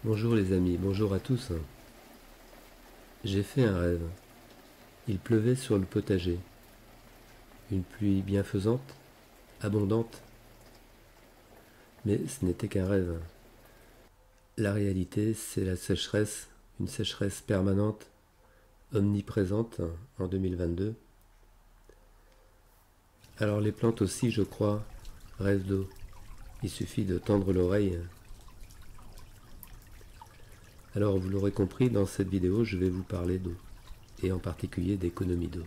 Bonjour les amis, bonjour à tous. J'ai fait un rêve. Il pleuvait sur le potager. Une pluie bienfaisante, abondante. Mais ce n'était qu'un rêve. La réalité, c'est la sécheresse, une sécheresse permanente, omniprésente en 2022. Alors les plantes aussi, je crois, rêvent d'eau. Il suffit de tendre l'oreille. Alors vous l'aurez compris, dans cette vidéo, je vais vous parler d'eau, et en particulier d'économie d'eau.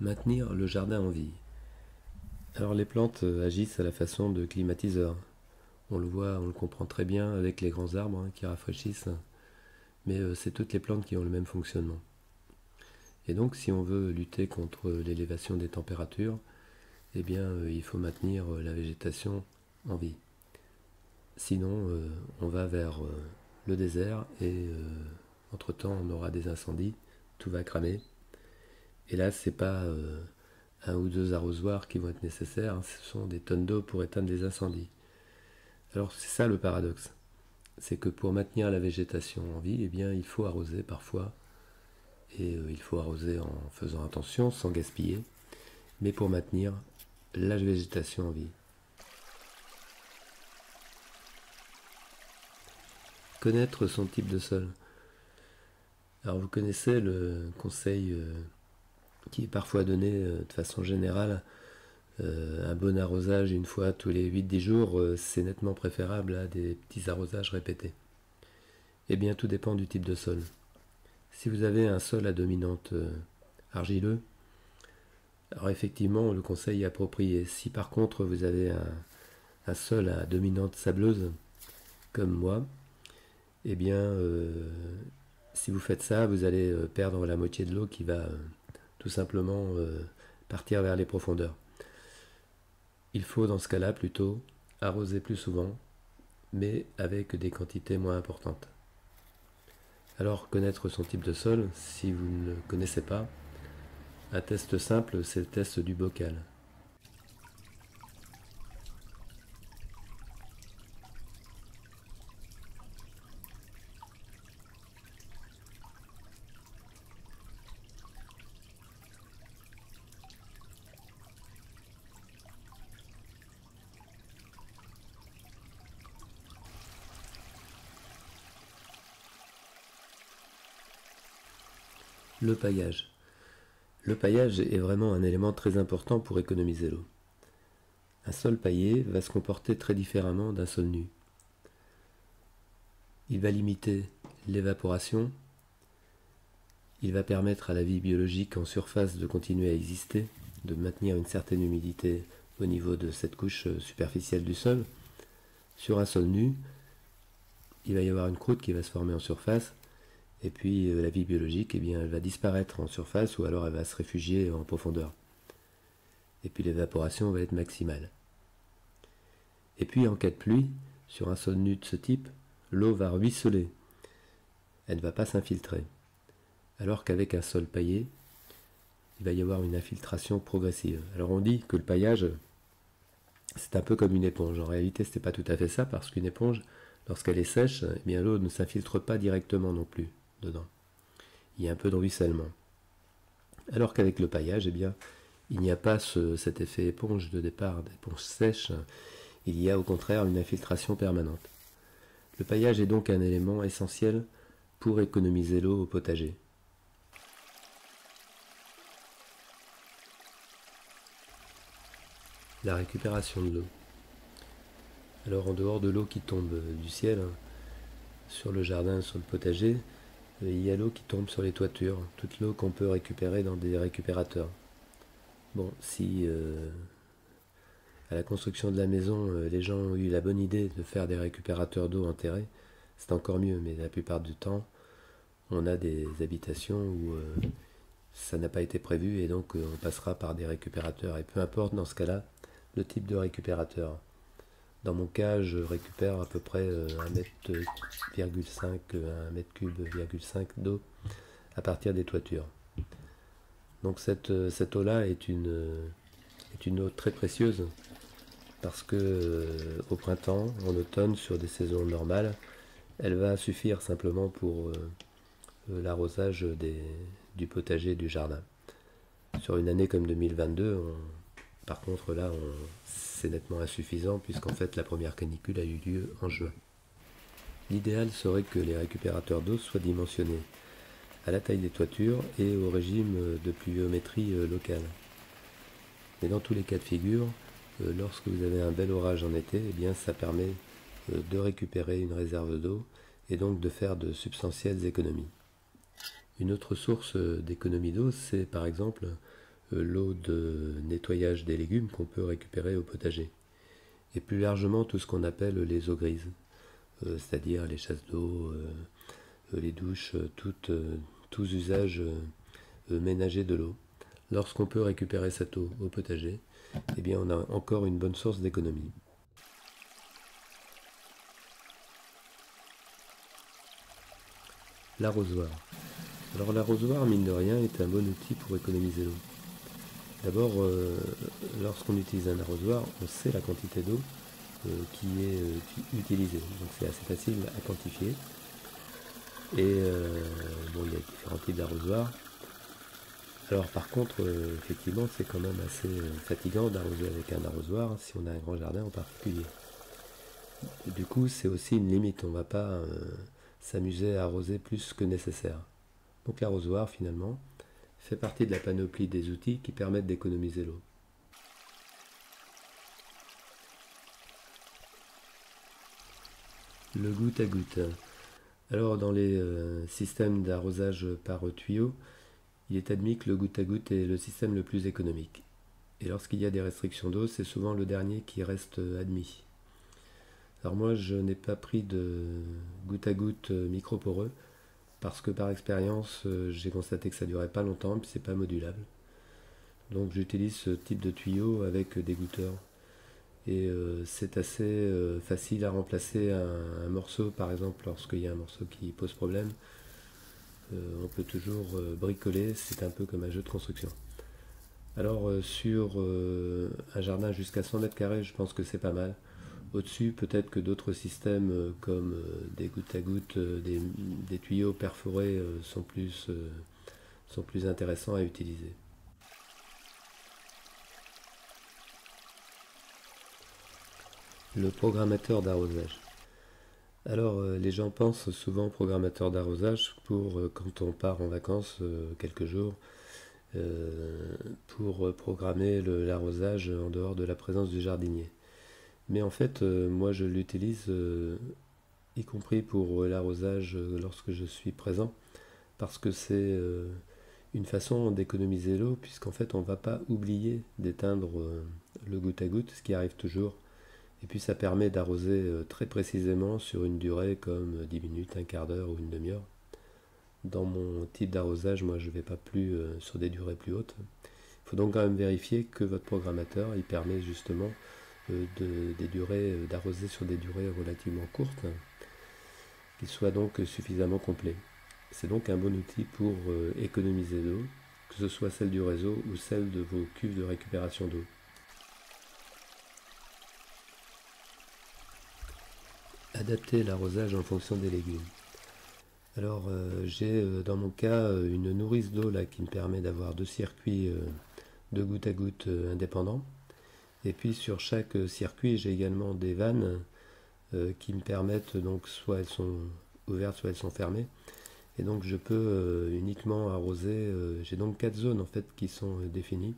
Maintenir le jardin en vie. Alors les plantes agissent à la façon de climatiseurs. On le voit, on le comprend très bien avec les grands arbres qui rafraîchissent, mais c'est toutes les plantes qui ont le même fonctionnement. Et donc si on veut lutter contre l'élévation des températures, eh bien il faut maintenir la végétation en vie. Sinon on va vers le désert et entre-temps on aura des incendies, tout va cramer. Et là c'est pas un ou deux arrosoirs qui vont être nécessaires, ce sont des tonnes d'eau pour éteindre les incendies. Alors c'est ça le paradoxe, c'est que pour maintenir la végétation en vie, eh bien il faut arroser parfois, et il faut arroser en faisant attention, sans gaspiller, mais pour maintenir la végétation en vie. Connaître son type de sol. Alors vous connaissez le conseil qui est parfois donné de façon générale, un bon arrosage une fois tous les 8-10 jours, c'est nettement préférable à des petits arrosages répétés. Eh bien tout dépend du type de sol. Si vous avez un sol à dominante argileux, alors effectivement le conseil est approprié. Si par contre vous avez un sol à dominante sableuse, comme moi, eh bien si vous faites ça, vous allez perdre la moitié de l'eau qui va tout simplement partir vers les profondeurs. Il faut dans ce cas-là plutôt arroser plus souvent, mais avec des quantités moins importantes. Alors connaître son type de sol, si vous ne le connaissez pas, un test simple, c'est le test du bocal. Le paillage. Le paillage est vraiment un élément très important pour économiser l'eau. Un sol paillé va se comporter très différemment d'un sol nu. Il va limiter l'évaporation, il va permettre à la vie biologique en surface de continuer à exister, de maintenir une certaine humidité au niveau de cette couche superficielle du sol. Sur un sol nu, il va y avoir une croûte qui va se former en surface, et puis la vie biologique, eh bien, elle va disparaître en surface ou alors elle va se réfugier en profondeur. Et puis l'évaporation va être maximale. Et puis en cas de pluie, sur un sol nu de ce type, l'eau va ruisseler. Elle ne va pas s'infiltrer. Alors qu'avec un sol paillé, il va y avoir une infiltration progressive. Alors on dit que le paillage, c'est un peu comme une éponge. En réalité, ce n'est pas tout à fait ça, parce qu'une éponge, lorsqu'elle est sèche, eh bien, l'eau ne s'infiltre pas directement non plus dedans. Il y a un peu de ruissellement. Alors qu'avec le paillage, eh bien, il n'y a pas cet effet éponge de départ, d'éponge sèche. Il y a au contraire une infiltration permanente. Le paillage est donc un élément essentiel pour économiser l'eau au potager. La récupération de l'eau. Alors en dehors de l'eau qui tombe du ciel, sur le jardin, sur le potager, il y a l'eau qui tombe sur les toitures, toute l'eau qu'on peut récupérer dans des récupérateurs. Bon, si à la construction de la maison, les gens ont eu la bonne idée de faire des récupérateurs d'eau enterrés, c'est encore mieux, mais la plupart du temps, on a des habitations où ça n'a pas été prévu et donc on passera par des récupérateurs. Et peu importe dans ce cas-là le type de récupérateur. Dans mon cas, je récupère à peu près 1 mètre cube,5 d'eau à partir des toitures. Donc cette eau-là est une est une eau très précieuse parce que au printemps, en automne, sur des saisons normales, elle va suffire simplement pour l'arrosage du potager du jardin. Sur une année comme 2022, par contre là, c'est nettement insuffisant puisqu'en fait la première canicule a eu lieu en juin. L'idéal serait que les récupérateurs d'eau soient dimensionnés à la taille des toitures et au régime de pluviométrie locale. Mais dans tous les cas de figure, lorsque vous avez un bel orage en été, eh bien ça permet de récupérer une réserve d'eau et donc de faire de substantielles économies. Une autre source d'économie d'eau, c'est par exemple l'eau de nettoyage des légumes qu'on peut récupérer au potager. Et plus largement tout ce qu'on appelle les eaux grises, c'est-à-dire les chasses d'eau, les douches, tous usages ménagers de l'eau. Lorsqu'on peut récupérer cette eau au potager, eh bien on a encore une bonne source d'économie. L'arrosoir. Alors l'arrosoir, mine de rien, est un bon outil pour économiser l'eau. D'abord, lorsqu'on utilise un arrosoir, on sait la quantité d'eau qui est utilisée. Donc c'est assez facile à quantifier. Et bon, il y a différents types d'arrosoirs. Alors par contre, effectivement, c'est quand même assez fatigant d'arroser avec un arrosoir si on a un grand jardin en particulier. Du coup, c'est aussi une limite. On ne va pas s'amuser à arroser plus que nécessaire. Donc l'arrosoir, finalement, fait partie de la panoplie des outils qui permettent d'économiser l'eau. Le goutte à goutte. Alors dans les systèmes d'arrosage par tuyau, il est admis que le goutte à goutte est le système le plus économique. Et lorsqu'il y a des restrictions d'eau, c'est souvent le dernier qui reste admis. Alors moi, je n'ai pas pris de goutte à goutte microporeux parce que par expérience, j'ai constaté que ça ne durait pas longtemps et puis c'est pas modulable. Donc j'utilise ce type de tuyau avec des goutteurs. Et c'est assez facile à remplacer un morceau, par exemple, lorsqu'il y a un morceau qui pose problème. On peut toujours bricoler, c'est un peu comme un jeu de construction. Alors sur un jardin jusqu'à 100 mètres carrés, je pense que c'est pas mal. Au-dessus, peut-être que d'autres systèmes comme des gouttes à gouttes, des tuyaux perforés sont plus intéressants à utiliser. Le programmateur d'arrosage. Alors les gens pensent souvent au programmateur d'arrosage pour quand on part en vacances quelques jours pour programmer l'arrosage en dehors de la présence du jardinier. Mais en fait, moi je l'utilise y compris pour l'arrosage lorsque je suis présent, parce que c'est une façon d'économiser l'eau, puisqu'en fait on ne va pas oublier d'éteindre le goutte à goutte, ce qui arrive toujours. Et puis ça permet d'arroser très précisément sur une durée comme 10 minutes, un quart d'heure ou une demi-heure. Dans mon type d'arrosage, moi je ne vais pas plus sur des durées plus hautes. Il faut donc quand même vérifier que votre programmateur il permet justement d'arroser sur des durées relativement courtes, qu'il soit donc suffisamment complet. C'est donc un bon outil pour économiser l'eau, que ce soit celle du réseau ou celle de vos cuves de récupération d'eau. Adapter l'arrosage en fonction des légumes. Alors j'ai dans mon cas une nourrice d'eau là qui me permet d'avoir deux circuits de goutte à goutte indépendants. Et puis sur chaque circuit j'ai également des vannes qui me permettent, donc soit elles sont ouvertes, soit elles sont fermées. Et donc je peux uniquement arroser, j'ai donc 4 zones en fait qui sont définies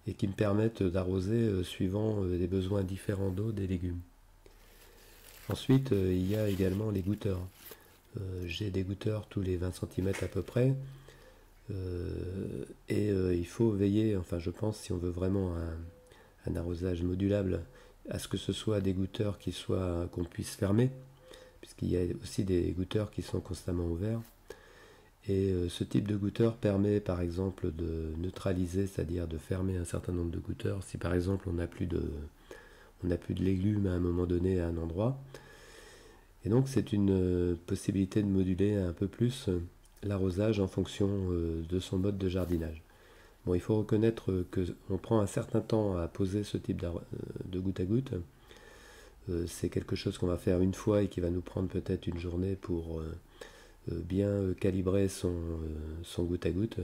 et qui me permettent d'arroser suivant des besoins différents d'eau des légumes. Ensuite, il y a également les goutteurs. J'ai des goutteurs tous les 20 cm à peu près. Et il faut veiller, enfin je pense, si on veut vraiment un arrosage modulable, à ce que ce soit des goutteurs qu'on puisse fermer, puisqu'il y a aussi des goutteurs qui sont constamment ouverts. Et ce type de goutteur permet par exemple de neutraliser, c'est-à-dire de fermer un certain nombre de goutteurs. Si par exemple on n'a plus de légumes à un moment donné à un endroit. Et donc c'est une possibilité de moduler un peu plus l'arrosage en fonction de son mode de jardinage. Bon, il faut reconnaître qu'on prend un certain temps à poser ce type de goutte à goutte. C'est quelque chose qu'on va faire une fois et qui va nous prendre peut-être une journée pour bien calibrer son goutte à goutte.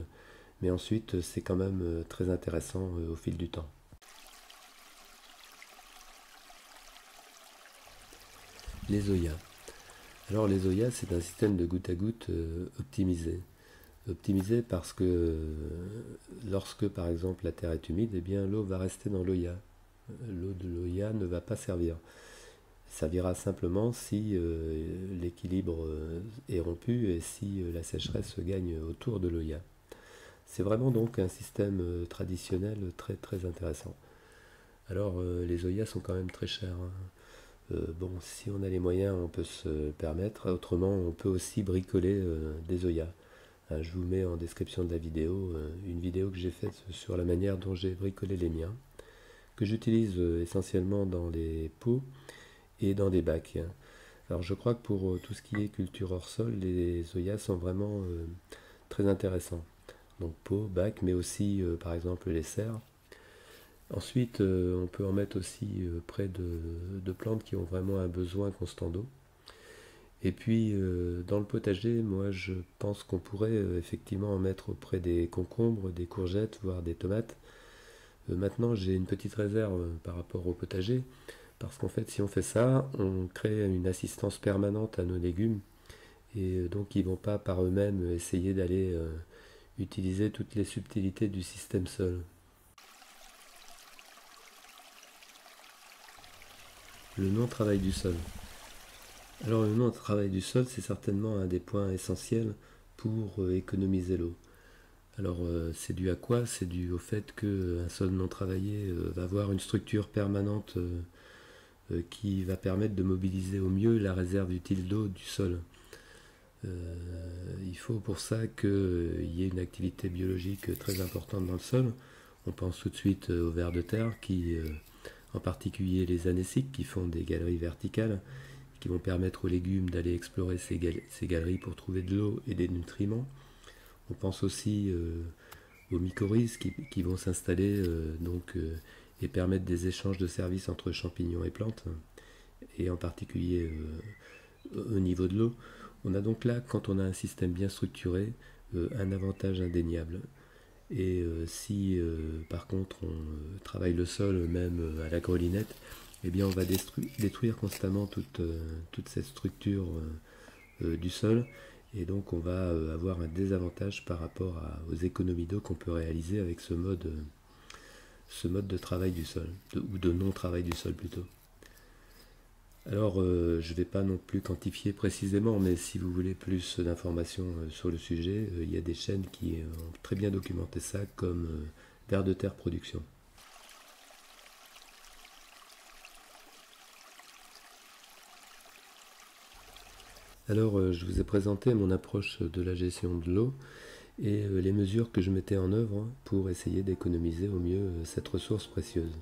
Mais ensuite, c'est quand même très intéressant au fil du temps. Les Zoya. Alors les Zoya, c'est un système de goutte à goutte optimisé. Optimisé parce que lorsque par exemple la terre est humide, eh bien l'eau va rester dans l'Oya. L'eau de l'Oya ne va pas servir. Elle servira simplement si l'équilibre est rompu et si la sécheresse se gagne autour de l'Oya. C'est vraiment donc un système traditionnel très très intéressant. Alors les Oyas sont quand même très chers, hein. Bon, si on a les moyens, on peut se permettre. Autrement, on peut aussi bricoler des Oyas. Je vous mets en description de la vidéo une vidéo que j'ai faite sur la manière dont j'ai bricolé les miens, que j'utilise essentiellement dans les pots et dans des bacs. Alors je crois que pour tout ce qui est culture hors sol, les Oyas sont vraiment très intéressants. Donc pots, bacs, mais aussi par exemple les serres. Ensuite, on peut en mettre aussi près de plantes qui ont vraiment un besoin constant d'eau. Et puis, dans le potager, moi je pense qu'on pourrait effectivement en mettre auprès des concombres, des courgettes, voire des tomates. Maintenant, j'ai une petite réserve par rapport au potager, parce qu'en fait, si on fait ça, on crée une assistance permanente à nos légumes, et donc ils ne vont pas par eux-mêmes essayer d'aller utiliser toutes les subtilités du système sol. Le non-travail du sol. Alors le non-travail du sol, c'est certainement un des points essentiels pour économiser l'eau. Alors c'est dû à quoi? C'est dû au fait qu'un sol non travaillé va avoir une structure permanente qui va permettre de mobiliser au mieux la réserve utile d'eau du sol. Il faut pour ça qu'il y ait une activité biologique très importante dans le sol. On pense tout de suite aux vers de terre qui, en particulier les anéciques, qui font des galeries verticales, qui vont permettre aux légumes d'aller explorer ces galeries pour trouver de l'eau et des nutriments. On pense aussi aux mycorhizes qui vont s'installer et permettre des échanges de services entre champignons et plantes, et en particulier au niveau de l'eau. On a donc là, quand on a un système bien structuré, un avantage indéniable. Et si par contre on travaille le sol même à la grelinette, eh bien on va détruire constamment toute cette structure du sol, et donc on va avoir un désavantage par rapport aux économies d'eau qu'on peut réaliser avec ce mode de travail du sol, ou de non-travail du sol plutôt. Alors je ne vais pas non plus quantifier précisément, mais si vous voulez plus d'informations sur le sujet, il y a des chaînes qui ont très bien documenté ça, comme Vers de Terre Production. Alors je vous ai présenté mon approche de la gestion de l'eau et les mesures que je mettais en œuvre pour essayer d'économiser au mieux cette ressource précieuse.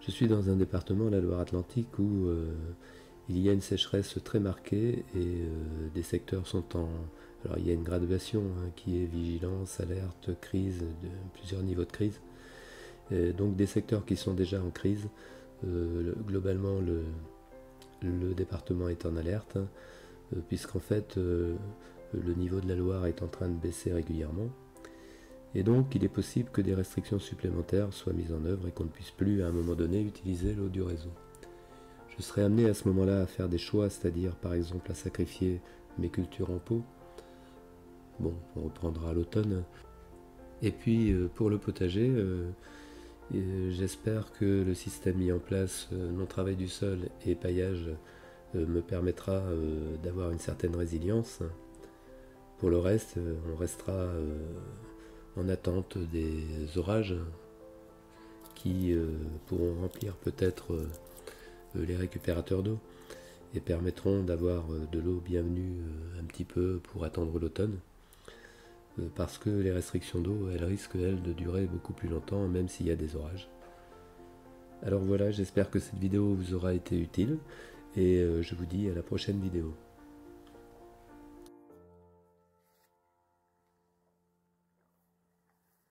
Je suis dans un département, la Loire-Atlantique, où il y a une sécheresse très marquée et des secteurs sont en... Alors il y a une graduation qui est vigilance, alerte, crise, plusieurs niveaux de crise. Et donc des secteurs qui sont déjà en crise. Globalement, le département est en alerte, puisqu'en fait le niveau de la Loire est en train de baisser régulièrement. Et donc il est possible que des restrictions supplémentaires soient mises en œuvre et qu'on ne puisse plus à un moment donné utiliser l'eau du réseau. Je serai amené à ce moment-là à faire des choix, c'est-à-dire par exemple à sacrifier mes cultures en pot. Bon, on reprendra à l'automne. Et puis pour le potager, j'espère que le système mis en place, non-travail du sol et paillage, me permettra d'avoir une certaine résilience. Pour le reste, on restera en attente des orages qui pourront remplir peut-être les récupérateurs d'eau et permettront d'avoir de l'eau bienvenue un petit peu pour attendre l'automne, parce que les restrictions d'eau, elles risquent elles de durer beaucoup plus longtemps même s'il y a des orages. Alors voilà, j'espère que cette vidéo vous aura été utile et je vous dis à la prochaine vidéo.